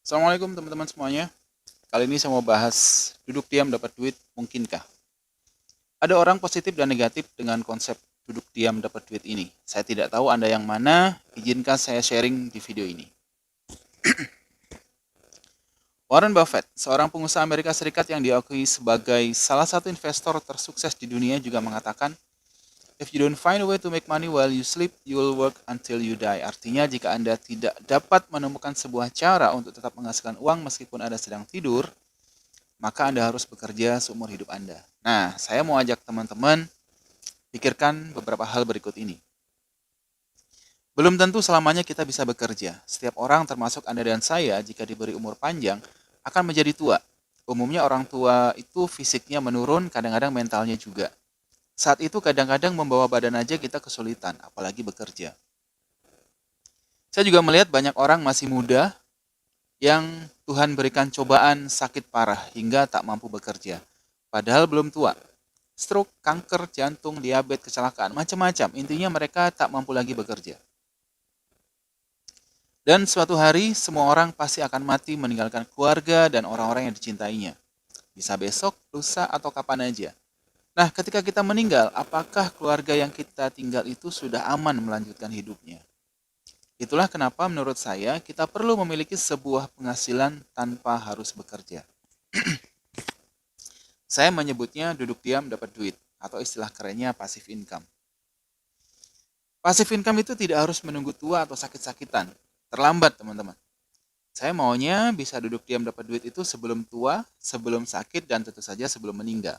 Assalamualaikum teman-teman semuanya. Kali ini saya mau bahas duduk diam dapat duit mungkinkah? Ada orang positif dan negatif dengan konsep duduk diam dapat duit ini. Saya tidak tahu Anda yang mana, izinkan saya sharing di video ini. Warren Buffett, seorang pengusaha Amerika Serikat yang diakui sebagai salah satu investor tersukses di dunia juga mengatakan, "If you don't find a way to make money while you sleep, you will work until you die." Artinya jika Anda tidak dapat menemukan sebuah cara untuk tetap menghasilkan uang meskipun Anda sedang tidur, maka Anda harus bekerja seumur hidup Anda. Nah, saya mau ajak teman-teman pikirkan beberapa hal berikut ini. Belum tentu selamanya kita bisa bekerja. Setiap orang termasuk Anda dan saya jika diberi umur panjang akan menjadi tua. Umumnya orang tua itu fisiknya menurun, kadang-kadang mentalnya juga. Saat itu kadang-kadang membawa badan aja kita kesulitan, apalagi bekerja. Saya juga melihat banyak orang masih muda yang Tuhan berikan cobaan sakit parah hingga tak mampu bekerja. Padahal belum tua. Stroke, kanker, jantung, diabetes, kecelakaan, macam-macam. Intinya mereka tak mampu lagi bekerja. Dan suatu hari semua orang pasti akan mati meninggalkan keluarga dan orang-orang yang dicintainya. Bisa besok, lusa, atau kapan aja. Nah, ketika kita meninggal, apakah keluarga yang kita tinggal itu sudah aman melanjutkan hidupnya? Itulah kenapa menurut saya kita perlu memiliki sebuah penghasilan tanpa harus bekerja. Saya menyebutnya duduk diam dapat duit, atau istilah kerennya passive income. Passive income itu tidak harus menunggu tua atau sakit-sakitan. Terlambat, teman-teman. Saya maunya bisa duduk diam dapat duit itu sebelum tua, sebelum sakit, dan tentu saja sebelum meninggal.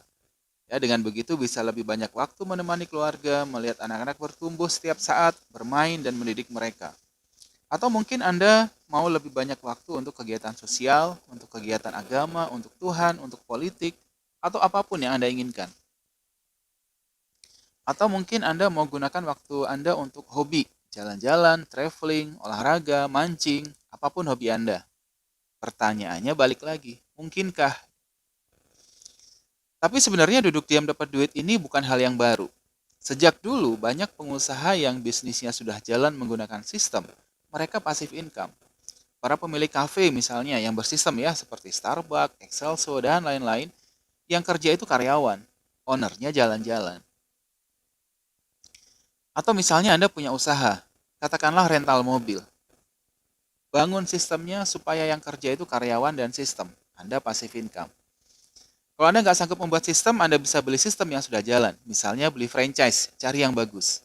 Ya, dengan begitu bisa lebih banyak waktu menemani keluarga, melihat anak-anak bertumbuh setiap saat, bermain, dan mendidik mereka. Atau mungkin Anda mau lebih banyak waktu untuk kegiatan sosial, untuk kegiatan agama, untuk Tuhan, untuk politik, atau apapun yang Anda inginkan. Atau mungkin Anda mau gunakan waktu Anda untuk hobi, jalan-jalan, traveling, olahraga, mancing, apapun hobi Anda. Pertanyaannya balik lagi, mungkinkah? Tapi sebenarnya duduk diam dapat duit ini bukan hal yang baru. Sejak dulu banyak pengusaha yang bisnisnya sudah jalan menggunakan sistem, mereka passive income. Para pemilik kafe misalnya yang bersistem ya seperti Starbucks, Excelso, dan lain-lain, yang kerja itu karyawan, ownernya jalan-jalan. Atau misalnya Anda punya usaha, katakanlah rental mobil. Bangun sistemnya supaya yang kerja itu karyawan dan sistem. Anda passive income. Kalau Anda nggak sanggup membuat sistem, Anda bisa beli sistem yang sudah jalan. Misalnya beli franchise, cari yang bagus.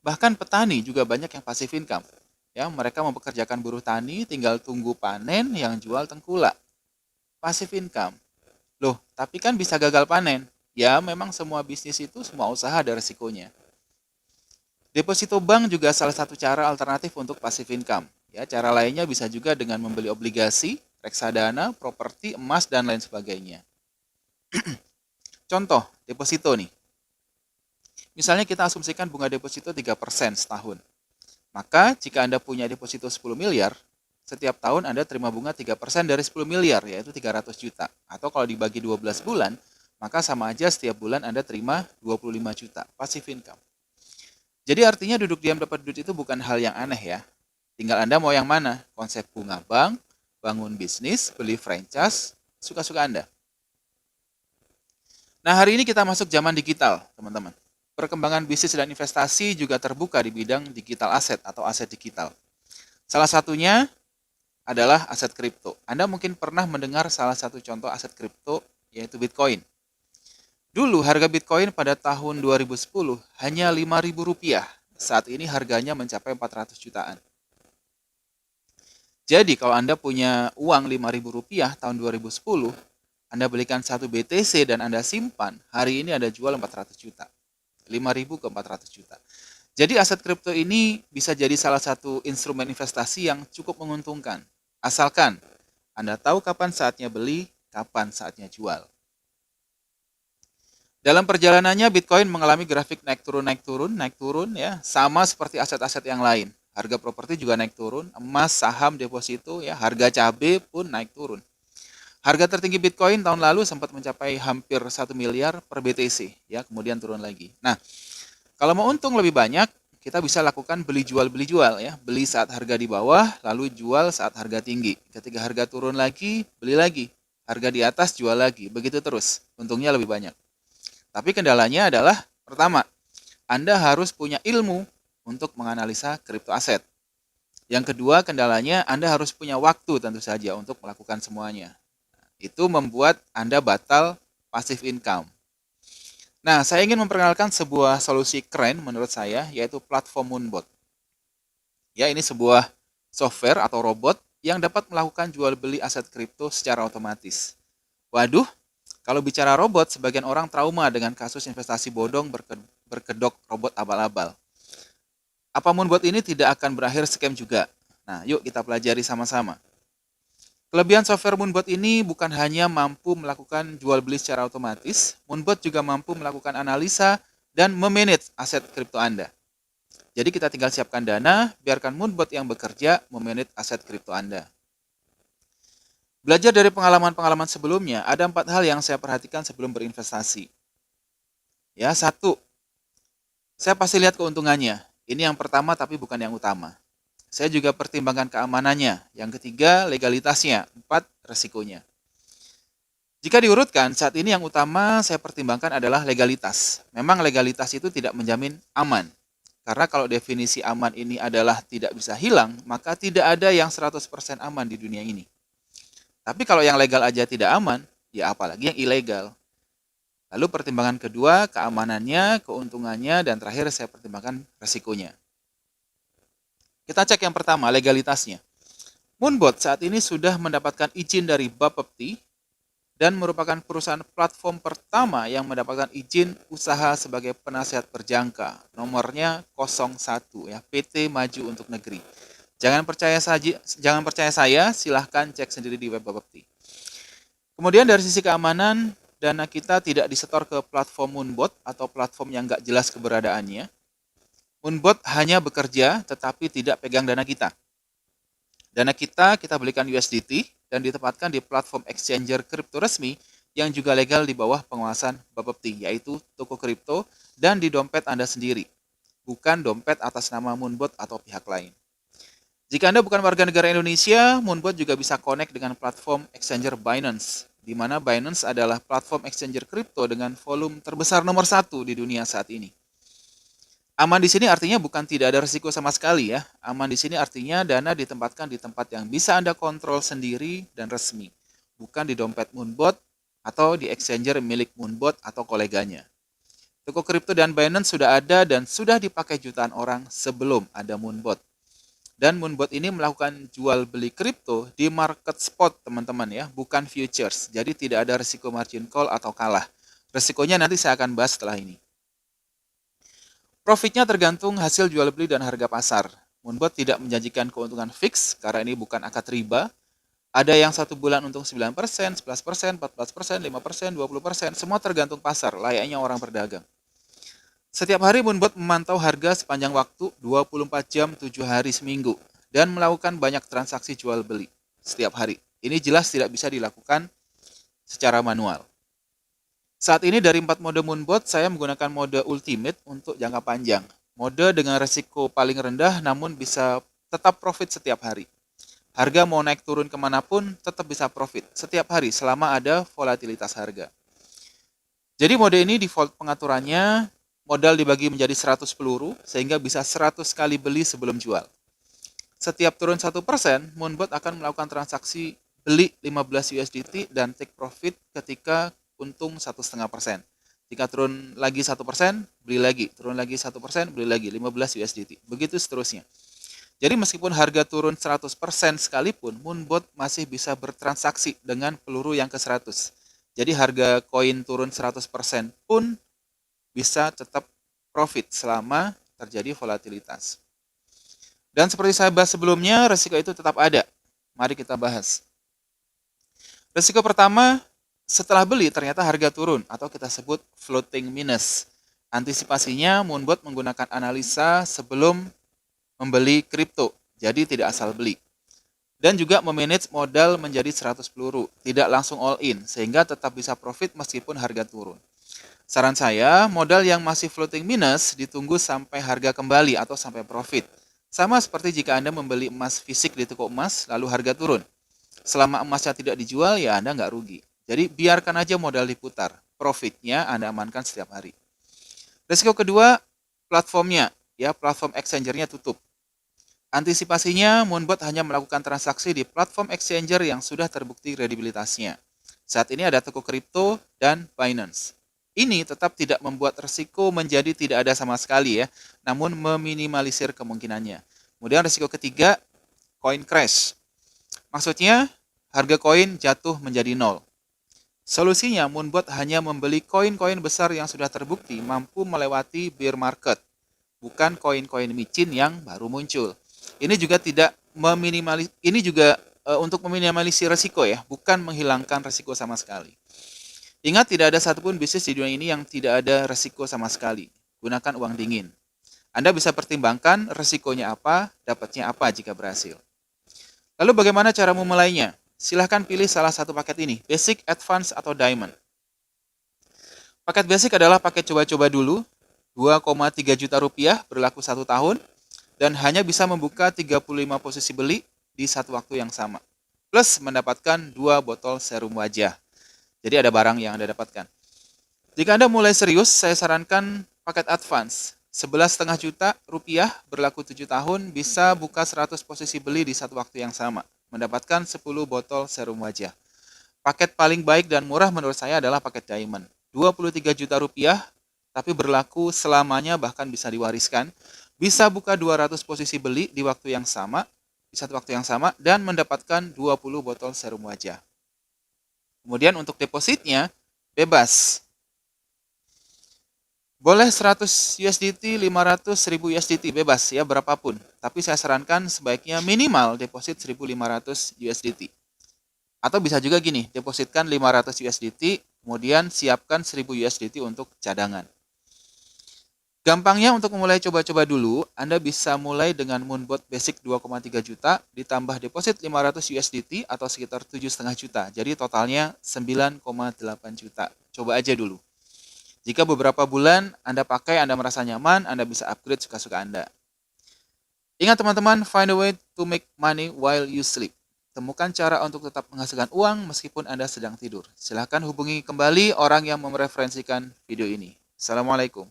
Bahkan petani juga banyak yang passive income. Ya, mereka mempekerjakan buruh tani, tinggal tunggu panen yang jual tengkulak. Passive income. Loh, tapi kan bisa gagal panen. Ya, memang semua bisnis itu, semua usaha ada resikonya. Deposito bank juga salah satu cara alternatif untuk passive income. Ya, cara lainnya bisa juga dengan membeli obligasi, reksadana, properti, emas, dan lain sebagainya. Contoh, deposito nih. Misalnya kita asumsikan bunga deposito 3% setahun. Maka jika Anda punya deposito 10 miliar, setiap tahun Anda terima bunga 3% dari 10 miliar, yaitu 300 juta. Atau kalau dibagi 12 bulan, maka sama aja setiap bulan Anda terima 25 juta, passive income. Jadi artinya duduk diam dapat duit itu bukan hal yang aneh ya. Tinggal Anda mau yang mana, konsep bunga bank, bangun bisnis, beli franchise, suka-suka Anda. Nah, hari ini kita masuk zaman digital, teman-teman. Perkembangan bisnis dan investasi juga terbuka di bidang digital aset atau aset digital. Salah satunya adalah aset kripto. Anda mungkin pernah mendengar salah satu contoh aset kripto yaitu Bitcoin. Dulu harga Bitcoin pada tahun 2010 hanya Rp5.000. Saat ini harganya mencapai 400 jutaan. Jadi kalau Anda punya uang Rp5.000 tahun 2010, Anda belikan satu BTC dan Anda simpan, hari ini Anda jual 400 juta. 5.000 ke 400 juta. Jadi aset kripto ini bisa jadi salah satu instrumen investasi yang cukup menguntungkan. Asalkan Anda tahu kapan saatnya beli, kapan saatnya jual. Dalam perjalanannya Bitcoin mengalami grafik naik turun ya, sama seperti aset-aset yang lain. Harga properti juga naik turun, emas, saham, deposito ya, harga cabai pun naik turun. Harga tertinggi Bitcoin tahun lalu sempat mencapai hampir 1 miliar per BTC ya, kemudian turun lagi. Nah, kalau mau untung lebih banyak, kita bisa lakukan beli jual ya. Beli saat harga di bawah, lalu jual saat harga tinggi. Ketika harga turun lagi, beli lagi. Harga di atas, jual lagi. Begitu terus. Untungnya lebih banyak. Tapi kendalanya adalah, pertama, Anda harus punya ilmu untuk menganalisa kripto aset. Yang kedua, kendalanya Anda harus punya waktu tentu saja untuk melakukan semuanya. Itu membuat Anda batal passive income. Nah, saya ingin memperkenalkan sebuah solusi keren menurut saya, yaitu platform Moonbot. Ya, ini sebuah software atau robot yang dapat melakukan jual beli aset kripto secara otomatis. Waduh, kalau bicara robot, sebagian orang trauma dengan kasus investasi bodong berkedok robot abal-abal. Apa Moonbot ini tidak akan berakhir scam juga? Nah, yuk kita pelajari sama-sama. Kelebihan software Moonbot ini bukan hanya mampu melakukan jual beli secara otomatis, Moonbot juga mampu melakukan analisa dan memanage aset kripto Anda. Jadi kita tinggal siapkan dana, biarkan Moonbot yang bekerja memanage aset kripto Anda. Belajar dari pengalaman-pengalaman sebelumnya, ada 4 hal yang saya perhatikan sebelum berinvestasi. Ya, 1, saya pasti lihat keuntungannya. Ini yang pertama tapi bukan yang utama. Saya juga pertimbangkan keamanannya. Yang ketiga, legalitasnya. 4, resikonya. Jika diurutkan, saat ini yang utama saya pertimbangkan adalah legalitas. Memang legalitas itu tidak menjamin aman. Karena kalau definisi aman ini adalah tidak bisa hilang, maka tidak ada yang 100% aman di dunia ini. Tapi kalau yang legal aja tidak aman, ya apalagi yang ilegal. Lalu pertimbangan kedua, keamanannya, keuntungannya, dan terakhir saya pertimbangkan resikonya. Kita cek yang pertama, legalitasnya. Moonbot saat ini sudah mendapatkan izin dari Bapepti dan merupakan perusahaan platform pertama yang mendapatkan izin usaha sebagai penasihat berjangka. Nomornya 01 ya, PT Maju untuk Negeri. Jangan percaya saya, silahkan cek sendiri di web Bapepti. Kemudian dari sisi keamanan, dana kita tidak disetor ke platform Moonbot atau platform yang nggak jelas keberadaannya. Moonbot hanya bekerja tetapi tidak pegang dana kita. Dana kita belikan USDT dan ditempatkan di platform exchanger kripto resmi yang juga legal di bawah pengawasan Bapepti, yaitu toko kripto dan di dompet Anda sendiri, bukan dompet atas nama Moonbot atau pihak lain. Jika Anda bukan warga negara Indonesia, Moonbot juga bisa connect dengan platform exchanger Binance, di mana Binance adalah platform exchanger kripto dengan volume terbesar nomor 1 di dunia saat ini. Aman di sini artinya bukan tidak ada risiko sama sekali ya. Aman di sini artinya dana ditempatkan di tempat yang bisa Anda kontrol sendiri dan resmi. Bukan di dompet Moonbot atau di exchanger milik Moonbot atau koleganya. Toko kripto dan Binance sudah ada dan sudah dipakai jutaan orang sebelum ada Moonbot. Dan Moonbot ini melakukan jual beli kripto di market spot teman-teman ya, bukan futures. Jadi tidak ada risiko margin call atau kalah. Risikonya nanti saya akan bahas setelah ini. Profitnya tergantung hasil jual beli dan harga pasar. Moonbot tidak menjanjikan keuntungan fix karena ini bukan akad riba. Ada yang 1 bulan untung 9%, 11%, 14%, 5%, 20%, semua tergantung pasar, layaknya orang berdagang. Setiap hari Moonbot memantau harga sepanjang waktu 24 jam 7 hari seminggu dan melakukan banyak transaksi jual beli setiap hari. Ini jelas tidak bisa dilakukan secara manual. Saat ini dari 4 mode Moonbot, saya menggunakan mode Ultimate untuk jangka panjang. Mode dengan resiko paling rendah namun bisa tetap profit setiap hari. Harga mau naik turun kemanapun tetap bisa profit setiap hari selama ada volatilitas harga. Jadi mode ini default pengaturannya, modal dibagi menjadi 100 peluru sehingga bisa 100 kali beli sebelum jual. Setiap turun 1%, Moonbot akan melakukan transaksi beli 15 USDT dan take profit ketika untung 1,5%. Jika turun lagi 1%, beli lagi. Turun lagi 1%, beli lagi 15 USDT. Begitu seterusnya. Jadi meskipun harga turun 100% sekalipun, Moonbot masih bisa bertransaksi dengan peluru yang ke-100. Jadi harga koin turun 100% pun bisa tetap profit selama terjadi volatilitas. Dan seperti saya bahas sebelumnya, risiko itu tetap ada. Mari kita bahas. Risiko pertama, setelah beli ternyata harga turun atau kita sebut floating minus. Antisipasinya Moonbot menggunakan analisa sebelum membeli kripto, jadi tidak asal beli. Dan juga memanage modal menjadi 100 peluru, tidak langsung all in, sehingga tetap bisa profit meskipun harga turun. Saran saya, modal yang masih floating minus ditunggu sampai harga kembali atau sampai profit. Sama seperti jika Anda membeli emas fisik di toko emas, lalu harga turun. Selama emasnya tidak dijual, ya Anda nggak rugi. Jadi biarkan aja modal diputar. Profitnya Anda amankan setiap hari. Risiko kedua, platformnya. Ya, platform exchangernya tutup. Antisipasinya, Moonbot hanya melakukan transaksi di platform exchanger yang sudah terbukti kredibilitasnya. Saat ini ada toko kripto dan Binance. Ini tetap tidak membuat resiko menjadi tidak ada sama sekali ya, namun meminimalisir kemungkinannya. Kemudian risiko ketiga, coin crash. Maksudnya, harga koin jatuh menjadi nol. Solusinya, Moonbot hanya membeli koin-koin besar yang sudah terbukti mampu melewati bear market, bukan koin-koin micin yang baru muncul. Ini juga tidak untuk meminimalisir risiko ya, bukan menghilangkan risiko sama sekali. Ingat, tidak ada satupun bisnis di dunia ini yang tidak ada risiko sama sekali. Gunakan uang dingin. Anda bisa pertimbangkan risikonya apa, dapatnya apa jika berhasil. Lalu bagaimana cara memulainya? Silahkan pilih salah satu paket ini, Basic, Advance, atau Diamond. Paket Basic adalah paket coba-coba dulu, 2,3 juta rupiah berlaku 1 tahun, dan hanya bisa membuka 35 posisi beli di satu waktu yang sama. Plus mendapatkan 2 botol serum wajah. Jadi ada barang yang Anda dapatkan. Jika Anda mulai serius, saya sarankan paket Advance. 11,5 juta rupiah berlaku 7 tahun bisa buka 100 posisi beli di satu waktu yang sama. Mendapatkan 10 botol serum wajah. Paket paling baik dan murah menurut saya adalah paket Diamond. 23 juta rupiah, tapi berlaku selamanya bahkan bisa diwariskan. Bisa buka 200 posisi beli di waktu yang sama, di satu waktu yang sama, dan mendapatkan 20 botol serum wajah. Kemudian untuk depositnya, bebas. Boleh 100 USDT, 500, 1000 USDT, bebas ya, berapapun. Tapi saya sarankan sebaiknya minimal deposit 1500 USDT. Atau bisa juga gini, depositkan 500 USDT, kemudian siapkan 1000 USDT untuk cadangan. Gampangnya untuk memulai coba-coba dulu, Anda bisa mulai dengan Moonbot Basic 2,3 juta, ditambah deposit 500 USDT atau sekitar 7,5 juta. Jadi totalnya 9,8 juta. Coba aja dulu. Jika beberapa bulan Anda pakai, Anda merasa nyaman, Anda bisa upgrade suka-suka Anda. Ingat teman-teman, find a way to make money while you sleep. Temukan cara untuk tetap menghasilkan uang meskipun Anda sedang tidur. Silahkan hubungi kembali orang yang mereferensikan video ini. Assalamualaikum.